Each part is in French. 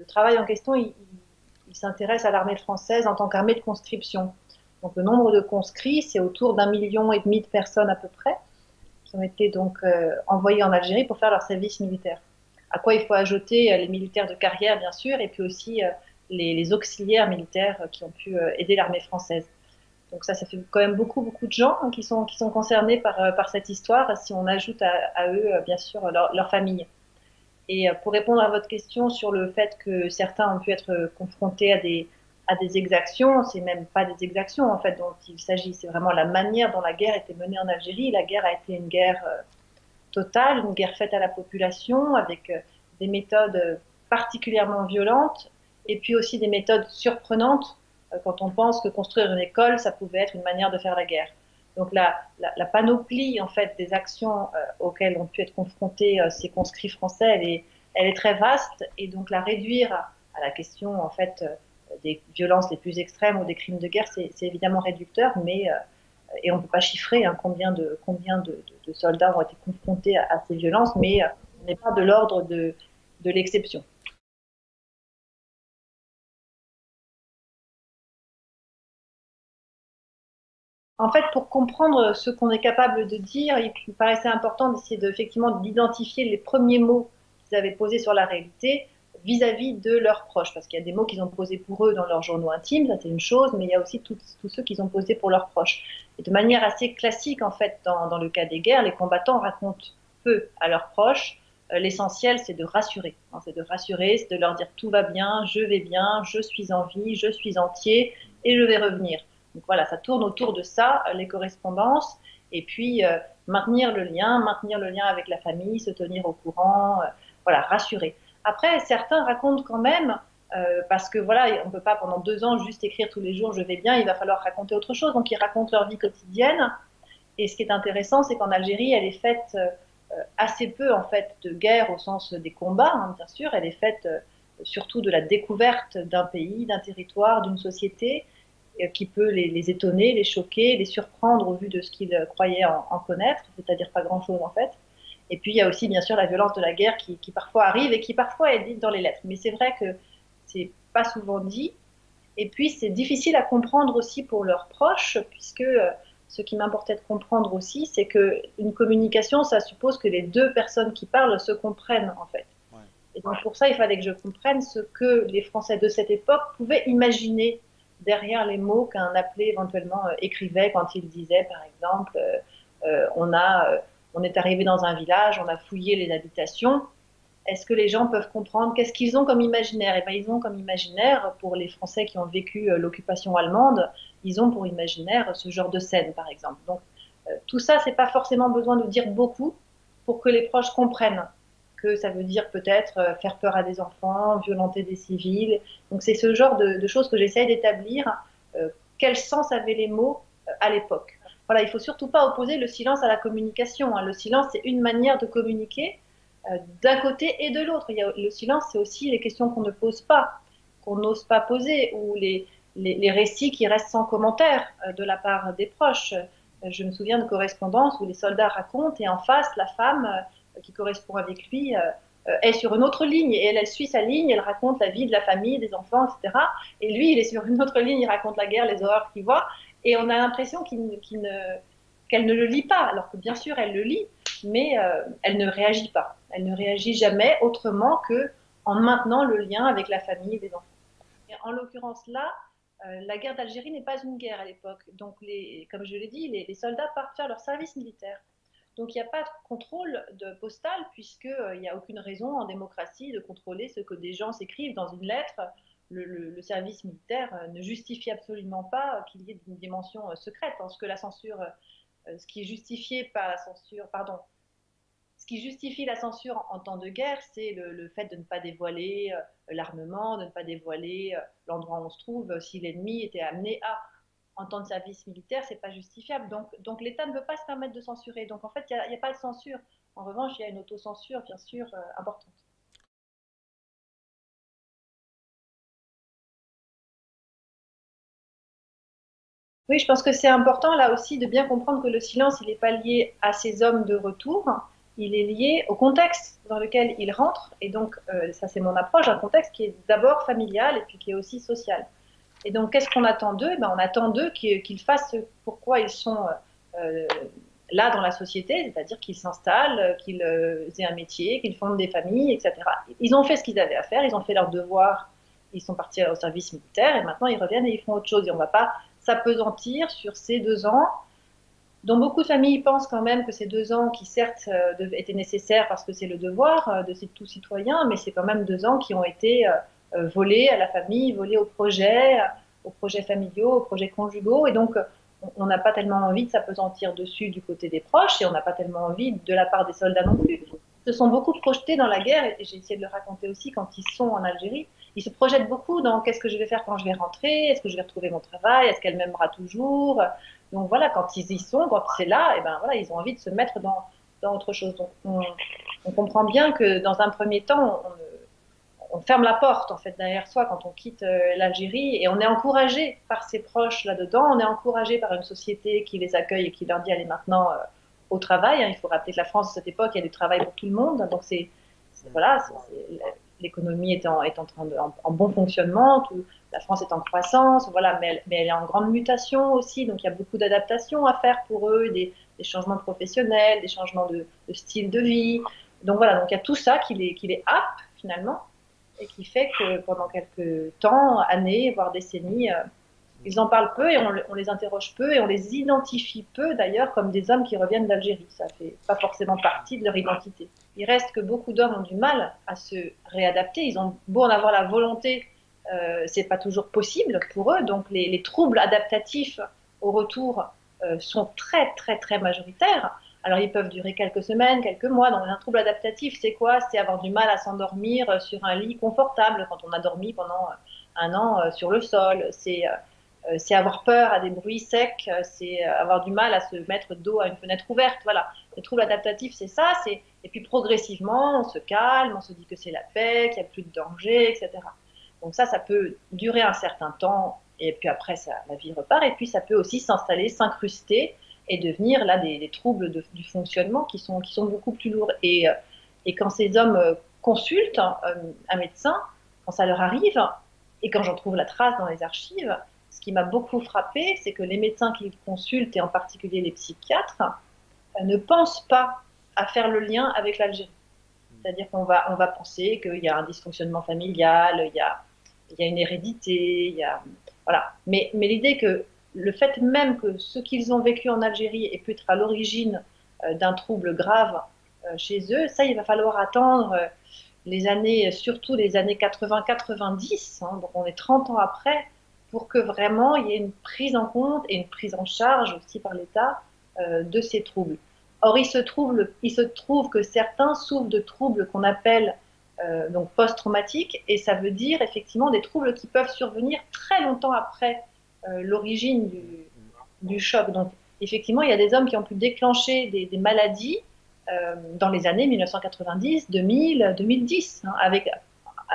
Le travail en question, il s'intéresse à l'armée française en tant qu'armée de conscription. Donc le nombre de conscrits, c'est autour d'1,5 million de personnes à peu près, qui ont été donc envoyées en Algérie pour faire leur service militaire. À quoi il faut ajouter les militaires de carrière, bien sûr, et puis aussi les auxiliaires militaires qui ont pu aider l'armée française. Donc ça fait quand même beaucoup, beaucoup de gens hein, qui sont concernés par cette histoire, si on ajoute à eux, bien sûr, leur famille. Et pour répondre à votre question sur le fait que certains ont pu être confrontés à des exactions, c'est même pas des exactions en fait dont il s'agit, c'est vraiment la manière dont la guerre était menée en Algérie. La guerre a été une guerre totale, une guerre faite à la population avec des méthodes particulièrement violentes et puis aussi des méthodes surprenantes quand on pense que construire une école, ça pouvait être une manière de faire la guerre. Donc la panoplie en fait des actions auxquelles ont pu être confrontés ces conscrits français, elle est très vaste et donc la réduire à la question en fait des violences les plus extrêmes ou des crimes de guerre, c'est évidemment réducteur, mais et on ne peut pas chiffrer hein, de soldats ont été confrontés à ces violences, mais on n'est pas de l'ordre de l'exception. En fait, pour comprendre ce qu'on est capable de dire, il me paraissait important d'essayer effectivement d'identifier les premiers mots qu'ils avaient posés sur la réalité vis-à-vis de leurs proches, parce qu'il y a des mots qu'ils ont posés pour eux dans leurs journaux intimes, ça c'est une chose, mais il y a aussi tous ceux qu'ils ont posés pour leurs proches. Et de manière assez classique, en fait, dans le cas des guerres, les combattants racontent peu à leurs proches. L'essentiel, c'est de rassurer. C'est de rassurer, c'est de leur dire tout va bien, je suis en vie, je suis entier et je vais revenir. Donc voilà, ça tourne autour de ça, les correspondances, et puis maintenir le lien avec la famille, se tenir au courant, voilà, rassurer. Après, certains racontent quand même, parce que voilà, on ne peut pas pendant 2 ans juste écrire tous les jours je vais bien, il va falloir raconter autre chose, donc ils racontent leur vie quotidienne. Et ce qui est intéressant, c'est qu'en Algérie, elle est faite assez peu en fait de guerre au sens des combats, hein, bien sûr, elle est faite surtout de la découverte d'un pays, d'un territoire, d'une société qui peut les étonner, les choquer, les surprendre au vu de ce qu'ils croyaient en connaître, c'est-à-dire pas grand-chose en fait. Et puis il y a aussi bien sûr la violence de la guerre qui parfois arrive et qui parfois est dite dans les lettres. Mais c'est vrai que c'est pas souvent dit. Et puis c'est difficile à comprendre aussi pour leurs proches, puisque ce qui m'importait de comprendre aussi, c'est qu'une communication, ça suppose que les deux personnes qui parlent se comprennent en fait. Ouais. Et donc pour ça, il fallait que je comprenne ce que les Français de cette époque pouvaient imaginer derrière les mots qu'un appelé éventuellement écrivait quand il disait, par exemple, on est arrivé dans un village, on a fouillé les habitations. Est-ce que les gens peuvent comprendre qu'est-ce qu'ils ont comme imaginaire? Et ben, ils ont comme imaginaire, pour les Français qui ont vécu l'occupation allemande, ils ont pour imaginaire ce genre de scène, par exemple. Donc, tout ça, c'est pas forcément besoin de dire beaucoup pour que les proches comprennent que ça veut dire peut-être faire peur à des enfants, violenter des civils. Donc, c'est ce genre de choses que j'essaye d'établir. Quel sens avaient les mots à l'époque? Voilà, il faut surtout pas opposer le silence à la communication. Hein. Le silence, c'est une manière de communiquer d'un côté et de l'autre. Le silence, c'est aussi les questions qu'on ne pose pas, qu'on n'ose pas poser, ou les récits qui restent sans commentaire de la part des proches. Je me souviens de correspondances où les soldats racontent et en face, la femme qui correspond avec lui est sur une autre ligne et elle suit sa ligne, elle raconte la vie de la famille, des enfants, etc. Et lui, il est sur une autre ligne, il raconte la guerre, les horreurs qu'il voit. Et on a l'impression qu'elle ne le lit pas, alors que bien sûr, elle le lit, mais elle ne réagit pas. Elle ne réagit jamais autrement que en maintenant le lien avec la famille et les enfants. Et en l'occurrence là, la guerre d'Algérie n'est pas une guerre à l'époque. Donc, comme je l'ai dit, les soldats partent faire leur service militaire. Donc, il n'y a pas de contrôle de postal, puisqu'il n'y a aucune raison en démocratie de contrôler ce que des gens s'écrivent dans une lettre. Le service militaire ne justifie absolument pas qu'il y ait une dimension secrète, parce que la censure, ce qui est justifié par la censure, pardon, ce qui justifie la censure en temps de guerre, c'est le fait de ne pas dévoiler l'armement, de ne pas dévoiler l'endroit où on se trouve, si l'ennemi était amené à. En temps de service militaire, c'est pas justifiable. Donc l'État ne veut pas se permettre de censurer. Donc en fait, il n'y a pas de censure. En revanche, il y a une autocensure, bien sûr, importante. Oui, je pense que c'est important là aussi de bien comprendre que le silence, il n'est pas lié à ces hommes de retour, il est lié au contexte dans lequel il rentre. Et donc, ça c'est mon approche, un contexte qui est d'abord familial et puis qui est aussi social. Et donc, qu'est-ce qu'on attend d'eux? Ben, on attend d'eux qu'ils fassent pourquoi ils sont euh, là dans la société, c'est-à-dire qu'ils s'installent, qu'ils aient un métier, qu'ils fondent des familles, etc. Ils ont fait ce qu'ils avaient à faire, ils ont fait leurs devoirs, ils sont partis au service militaire et maintenant ils reviennent et ils font autre chose. Et on ne va pas s'apesantir sur ces 2 ans dont beaucoup de familles pensent quand même que ces 2 ans qui certes étaient nécessaires parce que c'est le devoir de tout citoyen, mais c'est quand même 2 ans qui ont été volés à la famille, volés aux projets familiaux, aux projets conjugaux, et donc on n'a pas tellement envie de s'apesantir dessus du côté des proches, et on n'a pas tellement envie de la part des soldats non plus. Ils se sont beaucoup projetés dans la guerre, et j'ai essayé de le raconter aussi quand ils sont en Algérie. Ils se projettent beaucoup dans qu'est-ce que je vais faire quand je vais rentrer, est-ce que je vais retrouver mon travail, est-ce qu'elle m'aimera toujours. Donc voilà, quand ils y sont, quand c'est là, et ben voilà, ils ont envie de se mettre dans autre chose. Donc on comprend bien que dans un premier temps, on ferme la porte en fait derrière soi quand on quitte l'Algérie et on est encouragé par ses proches là-dedans, on est encouragé par une société qui les accueille et qui leur dit allez maintenant au travail. Hein. Il faut rappeler que la France à cette époque, il y a du travail pour tout le monde, donc voilà, l'économie est en train en bon fonctionnement, la France est en croissance, voilà, mais elle est en grande mutation aussi, donc il y a beaucoup d'adaptations à faire pour eux, des changements professionnels, des changements de style de vie. Donc voilà, donc il y a tout ça qui les happe finalement et qui fait que pendant quelques temps, années, voire décennies, ils en parlent peu et on les interroge peu et on les identifie peu d'ailleurs comme des hommes qui reviennent d'Algérie. Ça fait pas forcément partie de leur identité. Il reste que beaucoup d'hommes ont du mal à se réadapter. Ils ont beau en avoir la volonté, c'est pas toujours possible pour eux. Donc les troubles adaptatifs au retour sont très très très majoritaires. Alors ils peuvent durer quelques semaines, quelques mois. Donc un trouble adaptatif, c'est quoi? C'est avoir du mal à s'endormir sur un lit confortable quand on a dormi pendant un an sur le sol. C'est avoir peur à des bruits secs, c'est avoir du mal à se mettre dos à une fenêtre ouverte. Voilà, les troubles adaptatifs, c'est ça. Et puis progressivement, on se calme, on se dit que c'est la paix, qu'il n'y a plus de danger, etc. Donc ça peut durer un certain temps, et puis après, la vie repart. Et puis ça peut aussi s'installer, s'incruster, et devenir là des troubles du fonctionnement qui sont beaucoup plus lourds. Et quand ces hommes consultent un médecin, quand ça leur arrive, et quand j'en trouve la trace dans les archives, ce qui m'a beaucoup frappé, c'est que les médecins qui consultent, et en particulier les psychiatres, ne pensent pas à faire le lien avec l'Algérie. C'est-à-dire qu'on va, on va penser qu'il y a un dysfonctionnement familial, il y a une hérédité, voilà. Mais l'idée que le fait même que ce qu'ils ont vécu en Algérie ait pu être à l'origine d'un trouble grave chez eux, ça, il va falloir attendre les années, surtout les années 80-90, hein, donc on est 30 ans après, pour que vraiment il y ait une prise en compte et une prise en charge aussi par l'État de ces troubles. Or, il se trouve que certains souffrent de troubles qu'on appelle donc post-traumatiques, et ça veut dire effectivement des troubles qui peuvent survenir très longtemps après l'origine du choc. Donc, effectivement, il y a des hommes qui ont pu déclencher des maladies dans les années 1990, 2000, 2010, hein,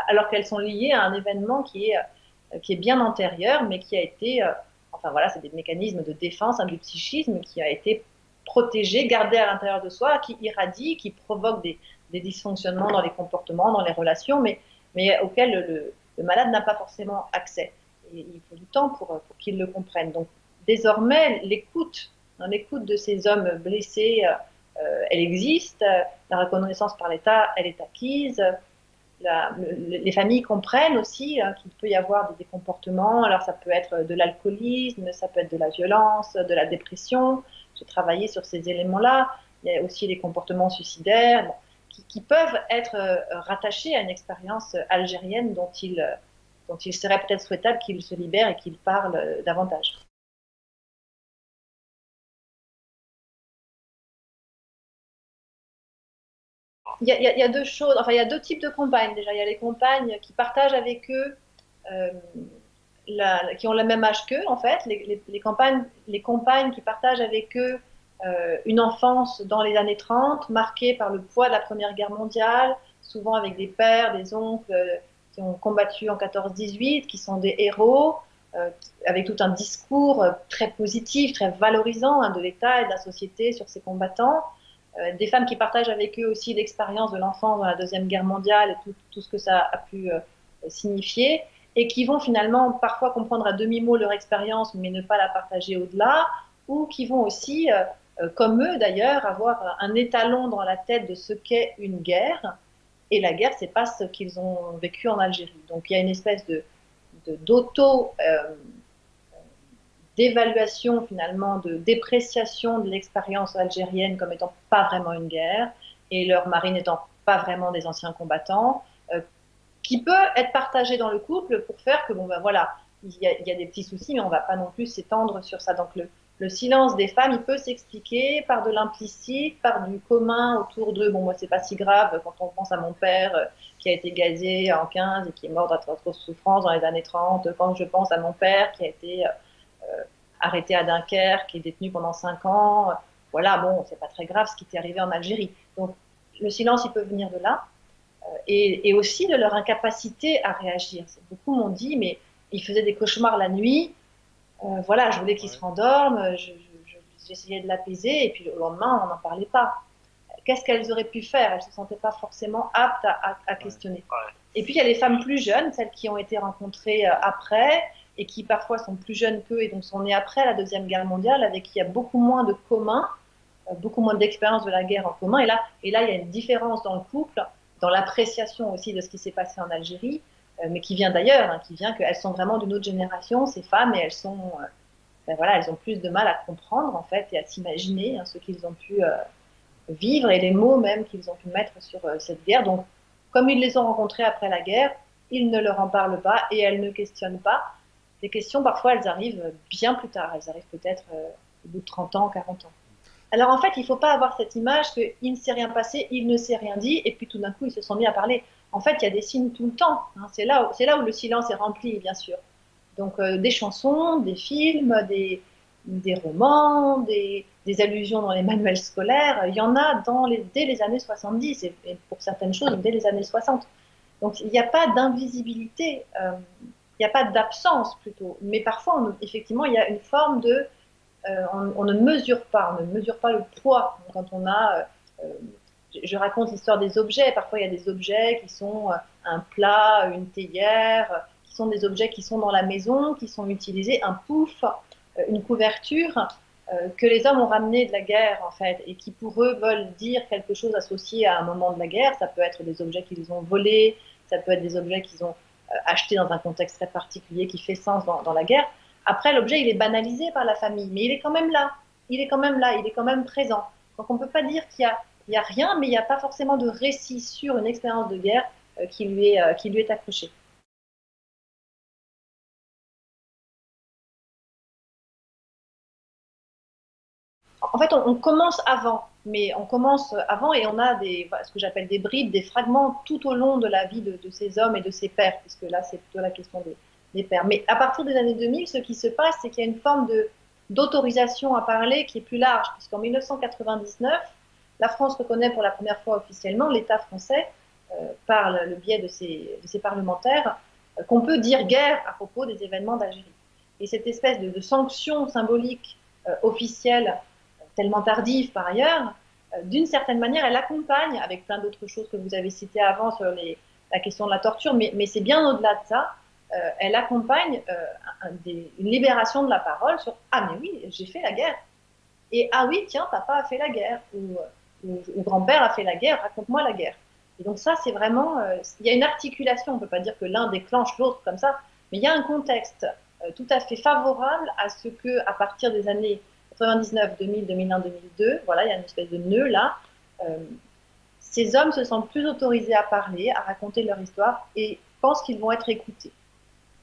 alors qu'elles sont liées à un événement qui est bien antérieur, mais qui a été, enfin voilà, c'est des mécanismes de défense, hein, du psychisme qui a été protégé, gardé à l'intérieur de soi, qui irradie, qui provoque des dysfonctionnements dans les comportements, dans les relations, mais auxquels le malade n'a pas forcément accès. Et il faut du temps pour qu'il le comprenne. Donc désormais, l'écoute, hein, l'écoute de ces hommes blessés, elle existe. La reconnaissance par l'État, elle est acquise. Les familles comprennent aussi hein, qu'il peut y avoir des comportements. Alors ça peut être de l'alcoolisme, ça peut être de la violence, de la dépression. J'ai travaillé sur ces éléments-là. Il y a aussi les comportements suicidaires qui peuvent être rattachés à une expérience algérienne dont il serait peut-être souhaitable qu'ils se libèrent et qu'ils parlent davantage. Il y a deux choses, enfin il y a deux types de compagnes déjà. Il y a les compagnes qui partagent avec eux, euh, qui ont le même âge qu'eux en fait, les compagnes qui partagent avec eux une enfance dans les années 30, marquée par le poids de la Première Guerre mondiale, souvent avec des pères, des oncles qui ont combattu en 14-18, qui sont des héros, avec tout un discours très positif, très valorisant hein, de l'État et de la société sur ces combattants. des femmes qui partagent avec eux aussi l'expérience de l'enfant dans la Deuxième Guerre mondiale et tout ce que ça a pu signifier, et qui vont finalement parfois comprendre à demi-mot leur expérience, mais ne pas la partager au-delà, ou qui vont aussi, comme eux d'ailleurs, avoir un étalon dans la tête de ce qu'est une guerre. Et la guerre, c'est pas ce qu'ils ont vécu en Algérie. Donc il y a une espèce d'auto d'évaluation finalement, de dépréciation de l'expérience algérienne comme étant pas vraiment une guerre, et leur mari n'étant pas vraiment des anciens combattants, qui peut être partagé dans le couple pour faire que, bon ben voilà, il y a des petits soucis, mais on va pas non plus s'étendre sur ça. Donc le silence des femmes, il peut s'expliquer par de l'implicite, par du commun autour d'eux. Bon, moi, c'est pas si grave quand on pense à mon père qui a été gazé en 15 et qui est mort d'atroces souffrances dans les années 30. Quand je pense à mon père qui a été arrêté à Dunkerque, qui est détenu pendant 5 ans, voilà, bon, c'est pas très grave ce qui t'est arrivé en Algérie. Donc, le silence, il peut venir de là. Et aussi de leur incapacité à réagir. Beaucoup m'ont dit, mais ils faisaient des cauchemars la nuit. Voilà, je voulais qu'ils se Ouais. rendorment, j'essayais de l'apaiser, et puis le lendemain, on n'en parlait pas. Qu'est-ce qu'elles auraient pu faire? Elles ne se sentaient pas forcément aptes à Ouais. questionner. Et puis il y a les femmes plus jeunes, celles qui ont été rencontrées après, et qui parfois sont plus jeunes qu'eux, et donc sont nées après la Deuxième Guerre mondiale, avec qui il y a beaucoup moins de commun, beaucoup moins d'expérience de la guerre en commun. Et là, il y a une différence dans le couple, dans l'appréciation aussi de ce qui s'est passé en Algérie, mais qui vient d'ailleurs, hein, qui vient qu'elles sont vraiment d'une autre génération, ces femmes, et elles sont, ben voilà, elles ont plus de mal à comprendre en fait et à s'imaginer, hein, ce qu'ils ont pu vivre et les mots même qu'ils ont pu mettre sur cette guerre. Donc, comme ils les ont rencontrés après la guerre, ils ne leur en parlent pas et elles ne questionnent pas. Les questions, parfois, elles arrivent bien plus tard. Elles arrivent peut-être au bout de 30 ans, 40 ans. Alors en fait, il ne faut pas avoir cette image qu'il ne s'est rien passé, il ne s'est rien dit, et puis tout d'un coup, ils se sont mis à parler. En fait, il y a des signes tout le temps. Hein. C'est là où le silence est rempli, bien sûr. Donc des chansons, des films, des romans, des allusions dans les manuels scolaires, il y en a dès les années 70, et pour certaines choses, dès les années 60. Donc il n'y a pas d'invisibilité, il n'y a pas d'absence plutôt, mais parfois, effectivement, il y a une forme de on ne mesure pas, on ne mesure pas le poids quand on a. Je raconte l'histoire des objets. Parfois, il y a des objets qui sont un plat, une théière, qui sont des objets qui sont dans la maison, qui sont utilisés, un pouf, une couverture que les hommes ont ramené de la guerre en fait, et qui pour eux veulent dire quelque chose associé à un moment de la guerre. Ça peut être des objets qu'ils ont volés, ça peut être des objets qu'ils ont achetés dans un contexte très particulier qui fait sens dans la guerre. Après, l'objet, il est banalisé par la famille, mais il est quand même là. Il est quand même là, il est quand même présent. Donc on ne peut pas dire qu'il y a rien, mais il n'y a pas forcément de récit sur une expérience de guerre qui lui est accroché. En fait, on commence avant, mais on commence avant et on a ce que j'appelle des bribes, des fragments tout au long de la vie de ces hommes et de ces pères, puisque là, c'est plutôt la question des pères. Mais à partir des années 2000, ce qui se passe, c'est qu'il y a une forme d'autorisation à parler qui est plus large, puisqu'en 1999, la France reconnaît pour la première fois officiellement, l'État français, par le biais de ses parlementaires, qu'on peut dire guerre à propos des événements d'Algérie. Et cette espèce de sanction symbolique officielle tellement tardive par ailleurs, d'une certaine manière, elle accompagne, avec plein d'autres choses que vous avez citées avant sur la question de la torture, mais c'est bien au-delà de ça, elle accompagne une libération de la parole sur ah mais oui, j'ai fait la guerre. Et ah oui, tiens, papa a fait la guerre, ou grand-père a fait la guerre, raconte-moi la guerre. Et donc ça, c'est vraiment, il y a une articulation, on ne peut pas dire que l'un déclenche l'autre comme ça, mais il y a un contexte tout à fait favorable à ce que, à partir des années 99, 2000, 2001, 2002, voilà, il y a une espèce de nœud là, euh, ces hommes se sentent plus autorisés à parler, à raconter leur histoire et pensent qu'ils vont être écoutés.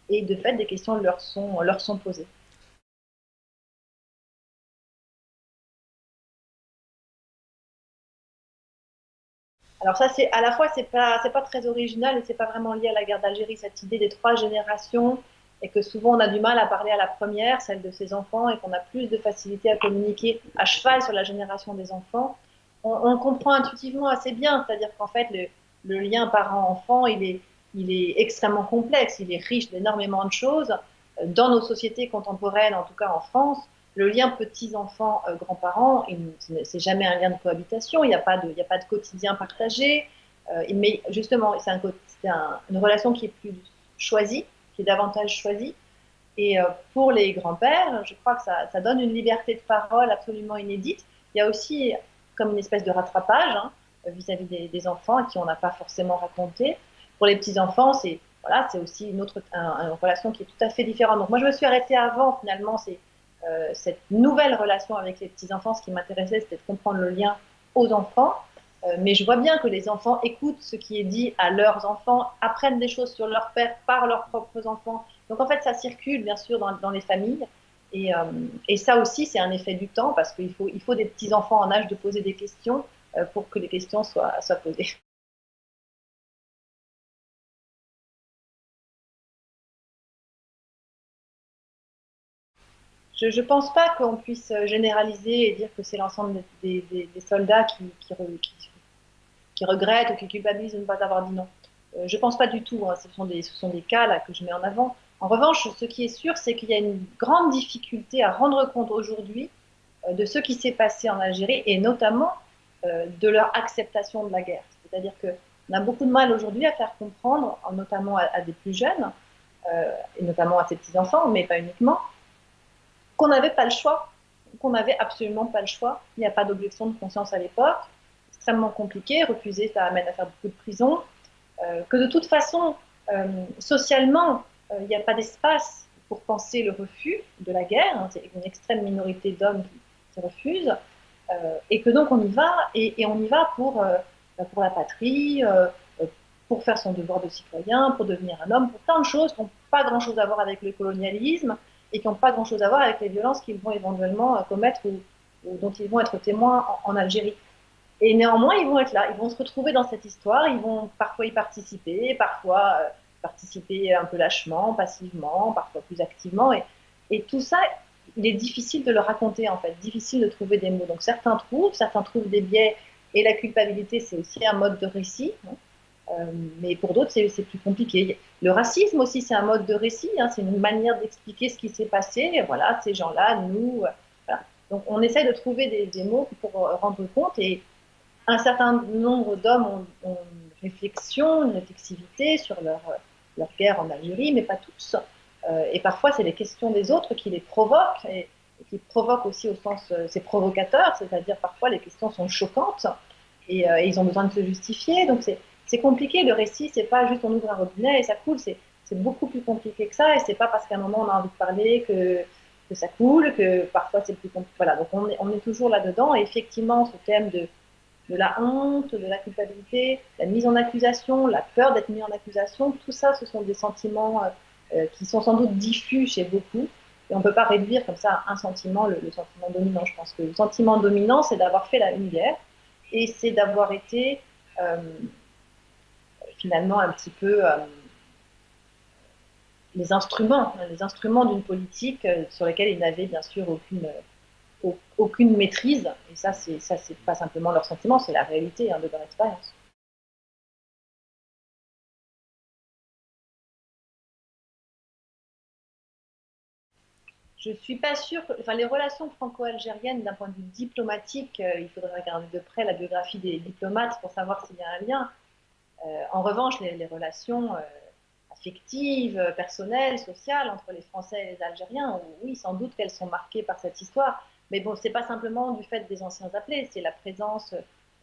Et de fait, des questions leur sont posées. Alors ça, c'est à la fois, c'est pas très original et c'est pas vraiment lié à la guerre d'Algérie, cette idée des 3 générations, et que souvent on a du mal à parler à la première, celle de ses enfants, et qu'on a plus de facilité à communiquer à cheval sur la génération des enfants. On comprend intuitivement assez bien, c'est-à-dire qu'en fait, le lien parent-enfant, il est extrêmement complexe, il est riche d'énormément de choses. Dans nos sociétés contemporaines, en tout cas en France, le lien petits-enfants-grands-parents, c'est jamais un lien de cohabitation, il y a pas de quotidien partagé, mais justement, une relation qui est plus choisie, qui est davantage choisie. Et pour les grands-pères, je crois que ça donne une liberté de parole absolument inédite. Il y a aussi comme une espèce de rattrapage hein, vis-à-vis des enfants à qui on n'a pas forcément raconté. Pour les petits-enfants, c'est voilà, c'est aussi une relation qui est tout à fait différente. Donc moi, je me suis arrêtée avant, finalement, c'est cette nouvelle relation avec les petits-enfants. Ce qui m'intéressait, c'était de comprendre le lien aux enfants. Mais je vois bien que les enfants écoutent ce qui est dit à leurs enfants, apprennent des choses sur leur père par leurs propres enfants. Donc en fait, ça circule bien sûr dans les familles. Et ça aussi, c'est un effet du temps parce il faut des petits-enfants en âge de poser des questions pour que les questions soient posées. Je ne pense pas qu'on puisse généraliser et dire que c'est l'ensemble des soldats qui regrettent ou qui culpabilisent de ne pas avoir dit non. Je ne pense pas du tout. Hein. Ce sont des cas là, que je mets en avant. En revanche, ce qui est sûr, c'est qu'il y a une grande difficulté à rendre compte aujourd'hui de ce qui s'est passé en Algérie et notamment de leur acceptation de la guerre. C'est-à-dire qu'on a beaucoup de mal aujourd'hui à faire comprendre, notamment à des plus jeunes, et notamment à ses petits-enfants, mais pas uniquement, qu'on n'avait pas le choix, qu'on n'avait absolument pas le choix. Il n'y a pas d'objection de conscience à l'époque. C'est extrêmement compliqué. Refuser, ça amène à faire beaucoup de prison. Que de toute façon, socialement, il n'y a pas d'espace pour penser le refus de la guerre. Hein, c'est une extrême minorité d'hommes qui refusent. Et que donc on y va, et on y va pour la patrie, pour faire son devoir de citoyen, pour devenir un homme, pour plein de choses qui n'ont pas grand-chose à voir avec le colonialisme et qui n'ont pas grand-chose à voir avec les violences qu'ils vont éventuellement commettre ou dont ils vont être témoins en Algérie. Et néanmoins, ils vont être là, ils vont se retrouver dans cette histoire, ils vont parfois y participer, parfois participer un peu lâchement, passivement, parfois plus activement. Et tout ça, il est difficile de le raconter en fait, difficile de trouver des mots. Donc certains trouvent des biais, et la culpabilité, c'est aussi un mode de récit. Hein. Euh, mais pour d'autres, c'est plus compliqué. Le racisme aussi, c'est un mode de récit, hein, c'est une manière d'expliquer ce qui s'est passé. Et voilà, ces gens-là, nous. Voilà. Donc on essaie de trouver des mots pour rendre compte. Et un certain nombre d'hommes ont une réflexion, une réflexivité sur leur guerre en Algérie, mais pas tous. Et parfois, c'est les questions des autres qui les provoquent, et qui provoquent aussi au sens, c'est provocateur, c'est-à-dire parfois les questions sont choquantes, et ils ont besoin de se justifier. Donc c'est compliqué, le récit, c'est pas juste on ouvre un robinet et ça coule, c'est beaucoup plus compliqué que ça, et c'est pas parce qu'à un moment on a envie de parler que ça coule, que parfois c'est plus compliqué. Voilà, donc on est toujours là-dedans, et effectivement, ce thème de la honte, de la culpabilité, la mise en accusation, la peur d'être mis en accusation, tout ça, ce sont des sentiments qui sont sans doute diffus chez beaucoup. Et on ne peut pas réduire comme ça à un sentiment, le sentiment dominant. Je pense que le sentiment dominant, c'est d'avoir fait une guerre et c'est d'avoir été euh, finalement un petit peu les instruments d'une politique sur lesquels ils n'avaient bien sûr aucune maîtrise. Et ça, c'est pas simplement leur sentiment, c'est la réalité hein, de leur expérience. Je ne suis pas sûre. Enfin, les relations franco-algériennes, d'un point de vue diplomatique, il faudrait regarder de près la biographie des diplomates pour savoir s'il y a un lien. En revanche, les relations affectives, personnelles, sociales entre les Français et les Algériens, oui, sans doute qu'elles sont marquées par cette histoire. Mais bon, c'est pas simplement du fait des anciens appelés, c'est la présence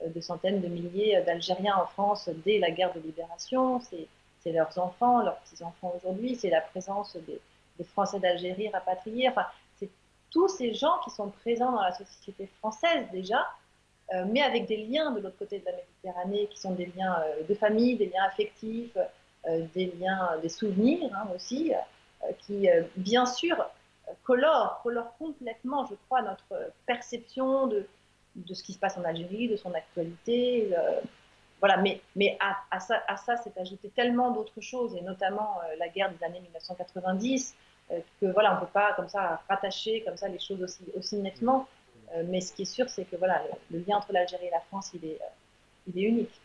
de centaines de milliers d'Algériens en France dès la guerre de libération, c'est leurs enfants, leurs petits-enfants aujourd'hui, c'est la présence des Français d'Algérie rapatriés. Enfin, c'est tous ces gens qui sont présents dans la société française déjà, mais avec des liens de l'autre côté de la Méditerranée qui sont des liens de famille, des liens affectifs, des liens, des souvenirs hein, aussi, qui bien sûr colorent complètement, je crois, notre perception de ce qui se passe en Algérie, de son actualité. Voilà, mais à ça s'est ajouté tellement d'autres choses, et notamment la guerre des années 1990, que voilà, on ne peut pas comme ça rattacher comme ça les choses aussi nettement. Mais ce qui est sûr, c'est que voilà, le lien entre l'Algérie et la France, il est unique.